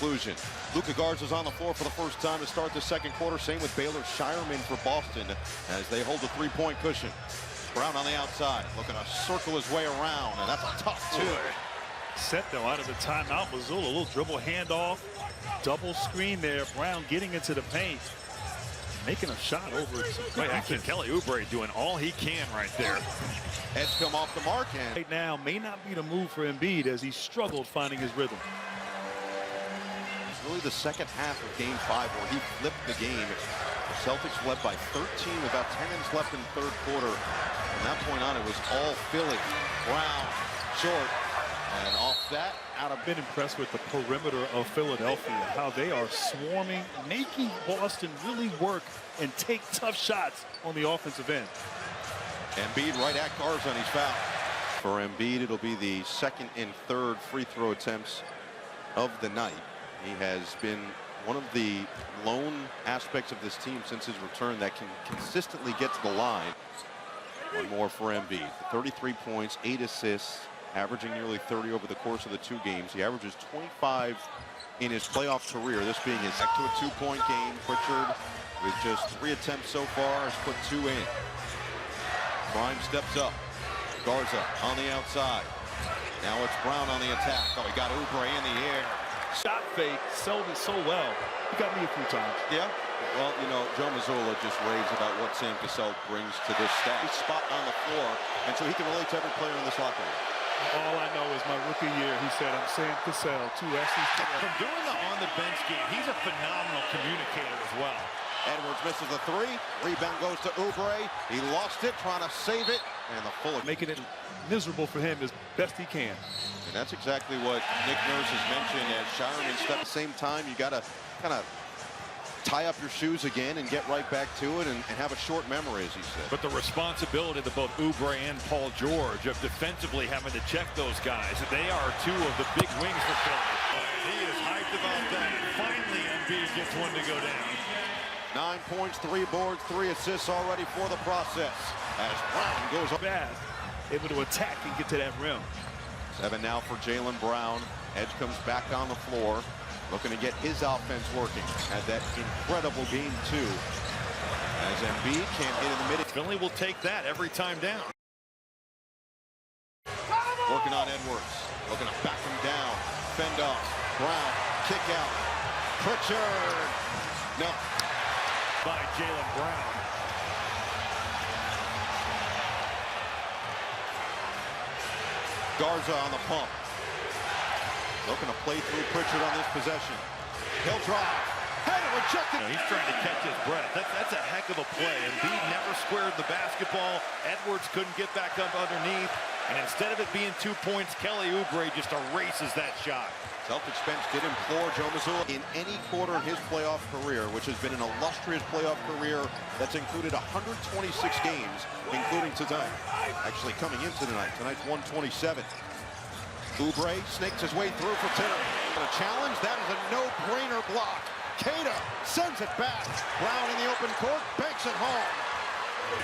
conclusion. Luka Garza's on the floor for the first time to start the second quarter. Same with Baylor Shireman for Boston as they hold the three-point cushion. Brown on the outside, looking to circle his way around, and that's a tough two. Set though out of the timeout. Mazzulla, a little dribble handoff, double screen there. Brown getting into the paint, making a shot over it. Right, actually, Kelly Oubre doing all he can right there. Heads come off the mark, and right now may not be the move for Embiid as he struggled finding his rhythm. It's really the second half of Game 5 where he flipped the game. The Celtics led by 13 with about 10 minutes left in the third quarter. From that point on, it was all Philly. Brown, short, and off that. I've been impressed with the perimeter of Philadelphia, how they are swarming, making Boston really work and take tough shots on the offensive end. Embiid right at Garza, and he's fouled. For Embiid, it'll be the second and third free throw attempts of the night. He has been one of the lone aspects of this team since his return that can consistently get to the line. One more for Embiid. 33 points, 8 assists, averaging nearly 30 over the course of the 2 games. He averages 25 in his playoff career, this being his back to a 2-point game. Pritchard, with just 3 attempts so far, has put 2 in. Prime steps up. Garza on the outside. Now it's Brown on the attack. Oh, he got Oubre in the air. Shot fake, sold it so well. He got me a few times. Yeah. Well, you know, Joe Mazzulla just raves about what Sam Cassell brings to this staff. He's spot on the floor, and so he can relate to every player in this locker room. All I know is my rookie year, he said, I'm Sam Cassell, 2 S's. From doing the on-the-bench game, he's a phenomenal communicator as well. Edwards misses the 3. Rebound goes to Oubre. He lost it, trying to save it, and the full. Making it miserable for him as best he can. And that's exactly what Nick Nurse has mentioned as Shireman stepped at the same time. You got to kind of tie up your shoes again and get right back to it and have a short memory, as he said. But the responsibility to both Oubre and Paul George of defensively having to check those guys. They are 2 of the big wings for Philly. He is hyped about that. Finally, Embiid gets one to go down. 9 points, 3 boards, 3 assists already for the process as Brown goes up. Fast, able to attack and get to that rim. 7 now for Jaylen Brown. Edge comes back on the floor, looking to get his offense working. Had that incredible game 2 as Embiid can't hit in the mid. Philly will take that every time down. Working on Edwards, looking to back him down. Fend off. Brown, kick out. Pritchard. No. By Jaylen Brown. Garza on the pump. Looking to play through Pritchard on this possession. He'll drive. Header rejected. He's trying to catch his breath. That's a heck of a play. Embiid never squared the basketball. Edwards couldn't get back up underneath. And instead of it being 2 points, Kelly Oubre just erases that shot. Celtics bench did implore Joe Mazzulla in any quarter in his playoff career, which has been an illustrious playoff career that's included 126 games, including tonight. Actually coming into tonight. Tonight's 127. Oubre snakes his way through for 2. A challenge, that is a no-brainer block. Keita sends it back. Brown in the open court, banks it home.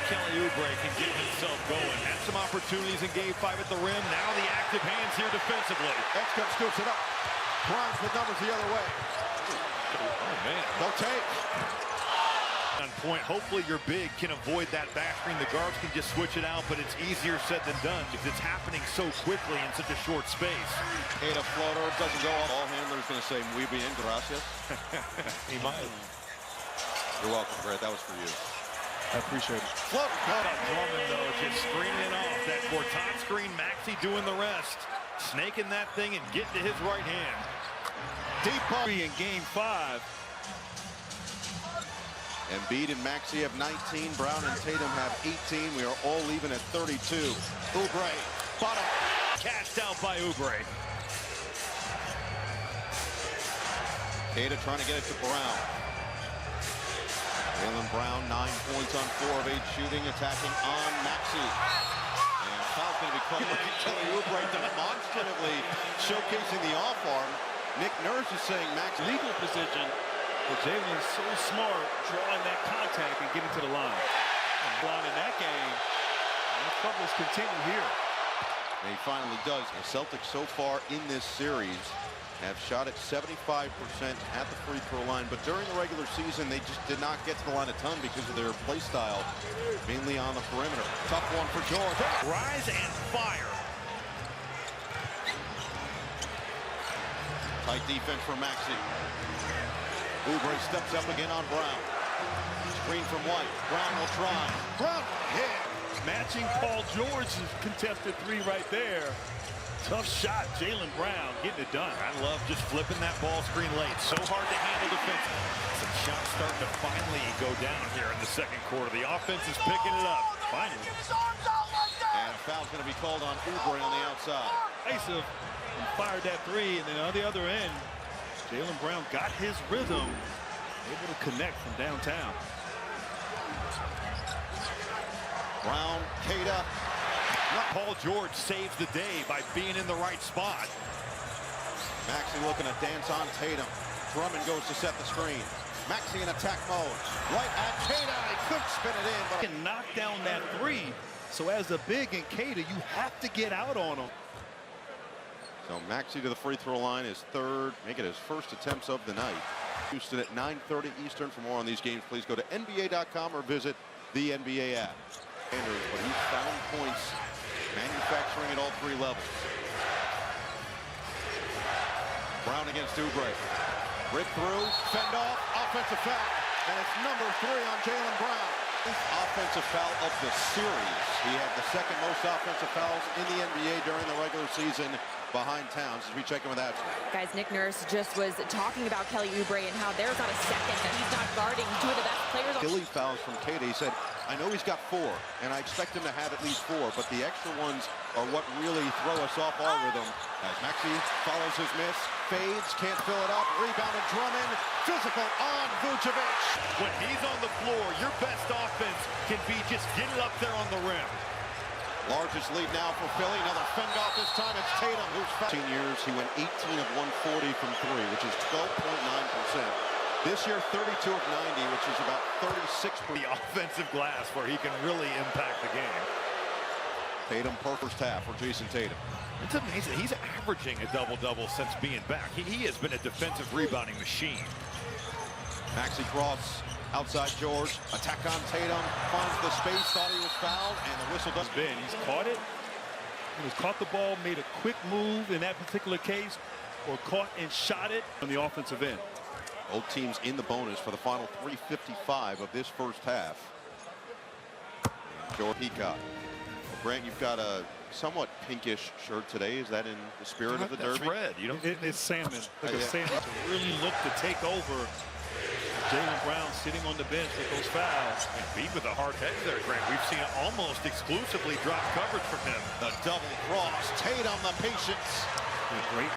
Kelly Oubre can get himself going. Had some opportunities in Game 5 at the rim. Now the active hands here defensively. Edgecombe scoops it up. Brown with numbers the other way. Oh, man. No take. On point. Hopefully your big can avoid that back screen. The guards can just switch it out, but it's easier said than done because it's happening so quickly in such a short space. Keita floater, doesn't go off. Ball handler's going to say, muy bien, gracias. He might. You're welcome, Brett. That was for you. I appreciate it. Float. Drummond, though, just screening it off. That Gortat screen, Maxey doing the rest. Snaking that thing and getting to his right hand. Deep ball. In Game 5. Embiid and Maxey have 19. Brown and Tatum have 18. We are all even at 32. Oubre, bottom. Cashed out by Oubre. Keita trying to get it to Brown. Jaylen Brown, 9 points on 4 of 8 shooting, attacking on Maxey. And foul's going to be called. Kelly Oubre demonstratively showcasing the off arm. Nick Nurse is saying Max Legal position. But Jaylen's so smart drawing that contact and getting to the line. And blind in that game. And the troubles continue here. And he finally does. The Celtics so far in this series have shot at 75% at the free throw line, but during the regular season, they just did not get to the line a ton because of their play style, mainly on the perimeter. Tough one for George. Rise and fire. Tight defense for Maxey. Oubre steps up again on Brown. Screen from White. Brown will try. Brown hit. Matching Paul George's contested three right there. Tough shot, Jaylen Brown getting it done. I love just flipping that ball screen late. So hard to handle defensively. Some shots starting to finally go down here in the second quarter. The offense is picking it up. Finally. And foul's going to be called on Oubre on the outside. Asa fired that three, and then on the other end, Jaylen Brown got his rhythm, able to connect from downtown. Brown, Queta. Paul George saves the day by being in the right spot. Maxey looking to dance on Tatum. Drummond goes to set the screen. Maxey in attack mode. Right at Queta. He could spin it in, but He can knock down that three. So as a big in Queta, you have to get out on him. so Maxey to the free throw line, his third, make it his first attempts of the night. Houston at 9:30 Eastern. For more on these games, please go to NBA.com or visit the NBA app. But he's found points manufacturing at all three levels. Brown against Oubre. Rip through, fend off, offensive foul. And it's number 3 on Jaylen Brown. Offensive foul of the series. He had the second most offensive fouls in the NBA during the regular season behind Towns. As we check in with that. Guys, Nick Nurse just was talking about Kelly Oubre and how there's not a second that he's not guarding two of the best players. Silly fouls from Queta. He said, I know he's got 4, and I expect him to have at least 4, but the extra ones are what really throw us off our rhythm. As Maxey follows his miss, fades, can't fill it up, rebounded Drummond, physical on Vucevic. When he's on the floor, your best offense can be just get it up there on the rim. Largest lead now for Philly. Another fend off this time. It's Tatum, who's 15 years. He went 18 of 140 from 3, which is 12.9%. This year, 32 of 90, which is about 36%. The offensive glass where he can really impact the game. Tatum per first half for Jason Tatum. It's amazing. He's averaging a double-double since being back. He has been a defensive rebounding machine. Maxey cross outside George. Attack on Tatum. Finds the space. Thought he was fouled. And the whistle does. He's caught it. He's caught the ball, made a quick move in that particular case, or caught and shot it on the offensive end. Both teams in the bonus for the final 3:55 of this first half. George Peacock. Grant, you've got a somewhat pinkish shirt today. Is that in the spirit of the That's Derby? red. You don't. It's salmon. Like a Yeah. salmon. To really look to take over. Jaylen Brown sitting on the bench with those fouls. Beat with a hard head there, Grant. We've seen almost exclusively drop coverage from him. The double cross. Tatum, the patience. Great